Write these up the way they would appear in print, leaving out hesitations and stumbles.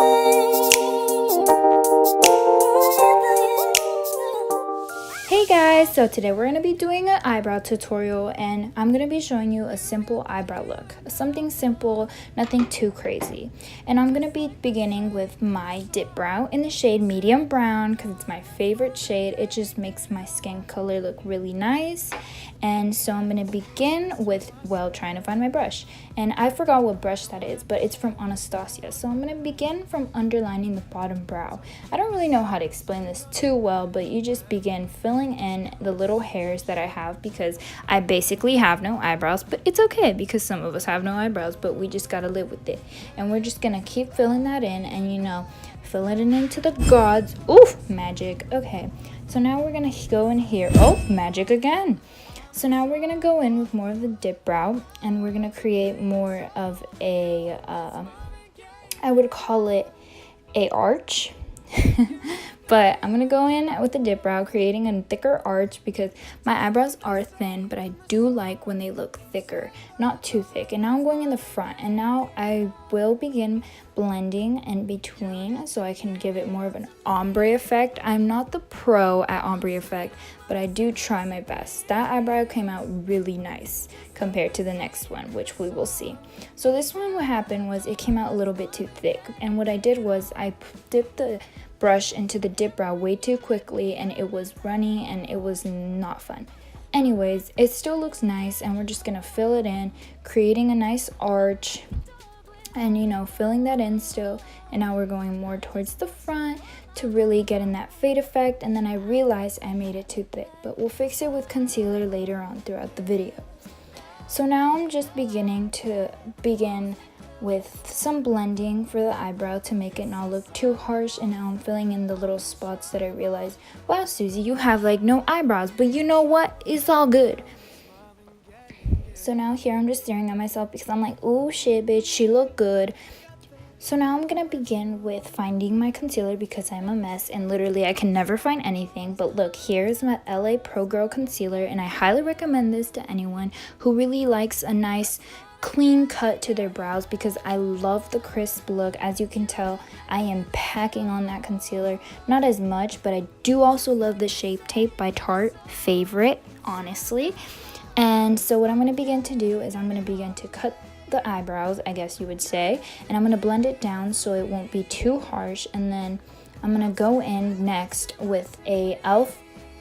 Hey guys, so today we're going to be doing an eyebrow tutorial and I'm going to be showing you a simple eyebrow look. Something simple, nothing too crazy. And I'm going to be beginning with my dip brow in the shade medium brown because it's my favorite shade. It just makes my skin color look really nice. And so I'm going to begin with, well, trying to find my brush. And I forgot what brush that is, but it's from Anastasia. So I'm going to begin from underlining the bottom brow. I don't really know how to explain this too well, but you just begin filling in the little hairs that I have because I basically have no eyebrows, but it's okay because some of us have no eyebrows, but we just got to live with it. And we're just going to keep filling that in and, you know, fill it into the gods. Oof, magic. Okay, so now we're going to go in here. Oh, magic again. So now we're going to go in with more of the dip brow and we're going to create more of a, I would call it a arch. But I'm going to go in with the dip brow, creating a thicker arch because my eyebrows are thin, but I do like when they look thicker, not too thick. And now I'm going in the front, and now I will begin blending in between so I can give it more of an ombre effect. I'm not the pro at ombre effect, but I do try my best. That eyebrow came out really nice compared to the next one, which we will see. So this one, what happened was it came out a little bit too thick, and what I did was I dipped the brush into the dip brow way too quickly and it was runny and it was not fun. Anyways, it still looks nice and we're just gonna fill it in, creating a nice arch and, you know, filling that in still. And now we're going more towards the front to really get in that fade effect. And then I realized I made it too thick, but we'll fix it with concealer later on throughout the video. So now I'm just begin with some blending for the eyebrow to make it not look too harsh, and now I'm filling in the little spots that I realized, wow, Susie, you have like no eyebrows, but you know what? It's all good. So now here I'm just staring at myself because I'm like, oh shit, bitch, she look good. So now I'm gonna begin with finding my concealer because I'm a mess and literally I can never find anything. But look, here's my LA Pro Girl concealer, and I highly recommend this to anyone who really likes a nice clean cut to their brows because I love the crisp look. As you can tell, I am packing on that concealer, not as much, but I do also love the Shape Tape by Tarte, favorite, honestly. And so what I'm going to begin to do is I'm going to begin to cut the eyebrows, I guess you would say, and I'm going to blend it down so it won't be too harsh. And then I'm going to go in next with a e.l.f.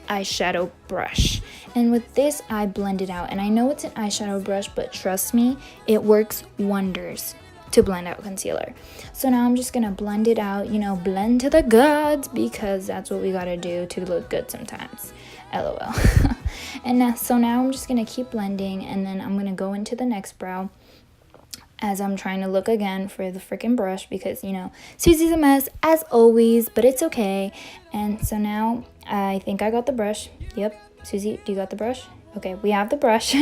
eyeshadow brush, and with this I blend it out. And I know it's an eyeshadow brush, but trust me, it works wonders to blend out concealer. So now I'm just gonna blend it out, you know, blend to the gods, because that's what we gotta do to look good sometimes, lol. And so now I'm just gonna keep blending, and then I'm gonna go into the next brow as I'm trying to look again for the freaking brush because, you know, Susie's a mess as always, but it's okay. And so now I think I got the brush. Yep, Susie, do you got the brush? Okay, we have the brush.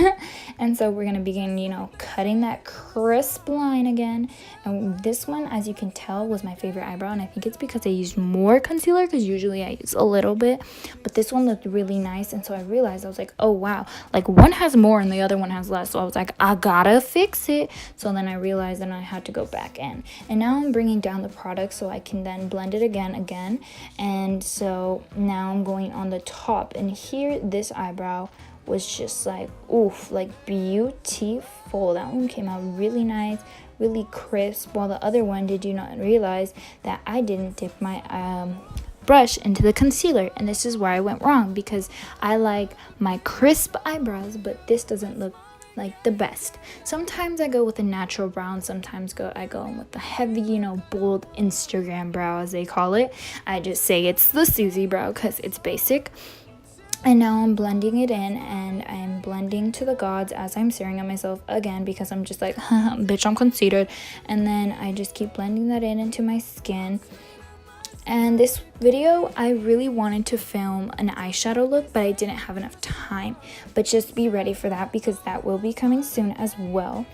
And so we're gonna begin, you know, cutting that crisp line again. And this one, as you can tell, was my favorite eyebrow, and I think it's because I used more concealer because usually I use a little bit, but this one looked really nice. And so I realized, I was like, oh wow, like one has more and the other one has less. So I was like, I gotta fix it. So then I realized that I had to go back in, and now I'm bringing down the product so I can then blend it again. And so now I'm going on the top, and here this eyebrow was just like, oof, like beautiful. That one came out really nice, really crisp, while the other one, did you not realize that I didn't dip my brush into the concealer? And this is where I went wrong because I like my crisp eyebrows, but this doesn't look like the best. Sometimes I go with a natural brown, sometimes I go in with the heavy, you know, bold Instagram brow, as they call it. I just say it's the Susie brow because it's basic. And now I'm blending it in, and I'm blending to the gods as I'm staring at myself again because I'm just like, bitch, I'm conceited. And then I just keep blending that in into my skin. And this video, I really wanted to film an eyeshadow look, but I didn't have enough time. But just be ready for that because that will be coming soon as well.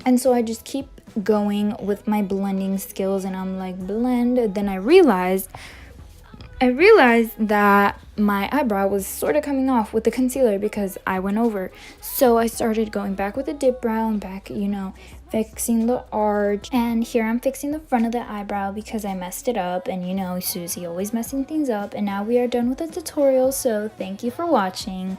And so I just keep going with my blending skills, and I'm like, blend. Then I realized I realized that my eyebrow was sort of coming off with the concealer because I went over. So I started going back with the dip brow and back, you know, fixing the arch. And here I'm fixing the front of the eyebrow because I messed it up. And you know, Susie always messing things up. And now we are done with the tutorial, so thank you for watching.